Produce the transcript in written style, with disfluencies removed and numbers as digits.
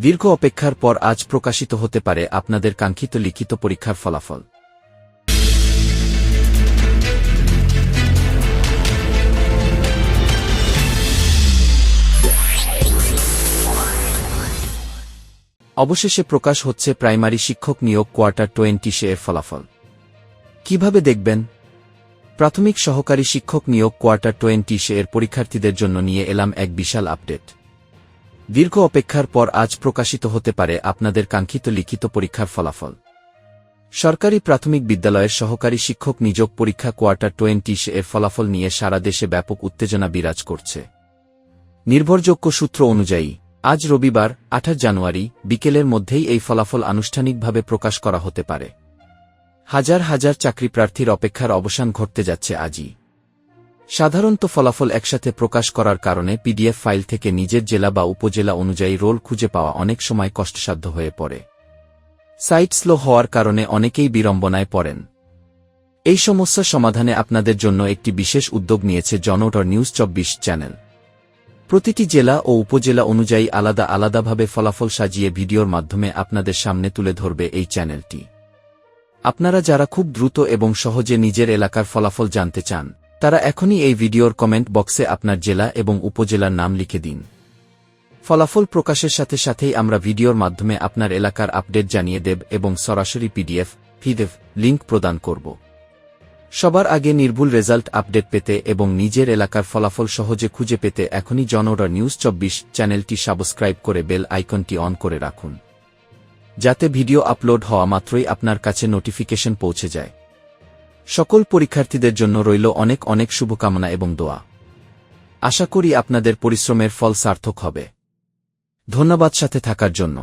দীর্ঘ অপেক্ষার পর আজ প্রকাশিত হতে পারে আপনাদের কাঙ্ক্ষিত লিখিত পরীক্ষার ফলাফল। অবশেষে প্রকাশ হচ্ছে প্রাইমারি শিক্ষক নিয়োগ কোয়ার্টার 20 এর ফলাফল। কিভাবে দেখবেন? প্রাথমিক সহকারী শিক্ষক নিয়োগ কোয়ার্টার 20 এর পরীক্ষার্থীদের জন্য নিয়ে এলাম এক বিশাল আপডেট। দীর্ঘ অপেক্ষার পর আজ প্রকাশিত হতে পারে আপনাদের কাঙ্ক্ষিত লিখিত পরীক্ষার ফলাফল। সরকারি প্রাথমিক বিদ্যালয়ের সহকারী শিক্ষক নিয়োগ পরীক্ষা কোয়ার্টার 20 এর ফলাফল নিয়ে সারা দেশে ব্যাপক উত্তেজনা বিরাজ করছে। নির্ভরযোগ্য সূত্র অনুযায়ী আজ রবিবার 28 জানুয়ারি বিকেলের মধ্যেই এই ফলাফল আনুষ্ঠানিকভাবে প্রকাশ করা হতে পারে। হাজার হাজার চাকরিপ্রার্থীর অপেক্ষার অবসান ঘটতে যাচ্ছে আজই। সাধারণত ফলাফল একসাথে প্রকাশ করার কারণে পিডিএফ ফাইল থেকে নিজের জেলা বা উপজেলা অনুযায়ী রোল খুঁজে পাওয়া অনেক সময় কষ্টসাধ্য হয়ে পড়ে। সাইট স্লো হওয়ার কারণে অনেকেই বিড়ম্বনায় পড়েন। এই সমস্যা সমাধানে আপনাদের জন্য একটি বিশেষ উদ্যোগ নিয়েছে জনওয়ার নিউজ 24 চ্যানেল। প্রতিটি জেলা ও উপজেলা অনুযায়ী আলাদা আলাদাভাবে ফলাফল সাজিয়ে ভিডিওর মাধ্যমে আপনাদের সামনে তুলে ধরবে এই চ্যানেলটি। আপনারা যারা খুব দ্রুত এবং সহজে নিজের এলাকার ফলাফল জানতে চান, তারা এখনই এই ভিডিওর কমেন্ট বক্সে আপনার জেলা এবং উপজেলার নাম লিখে দিন। ফলাফল প্রকাশের সাথে সাথেই আমরা ভিডিওর মাধ্যমে আপনার এলাকার আপডেট জানিয়ে দেব এবং সরাসরি পিডিএফ লিংক প্রদান করব। সবার আগে নির্ভুল রেজাল্ট আপডেট পেতে এবং নিজের এলাকার ফলাফল সহজে খুঁজে পেতে এখনই জনওয়ার নিউজ 24 চ্যানেলটি সাবস্ক্রাইব করে বেল আইকনটি অন করে রাখুন, যাতে ভিডিও আপলোড হওয়া মাত্রই আপনার কাছে নোটিফিকেশন পৌঁছে যায়। সকল পরীক্ষার্থীদের জন্য রইল অনেক অনেক শুভকামনা এবং দোয়া। আশা করি আপনাদের পরিশ্রমের ফল সার্থক হবে। ধন্যবাদ সাথে থাকার জন্য।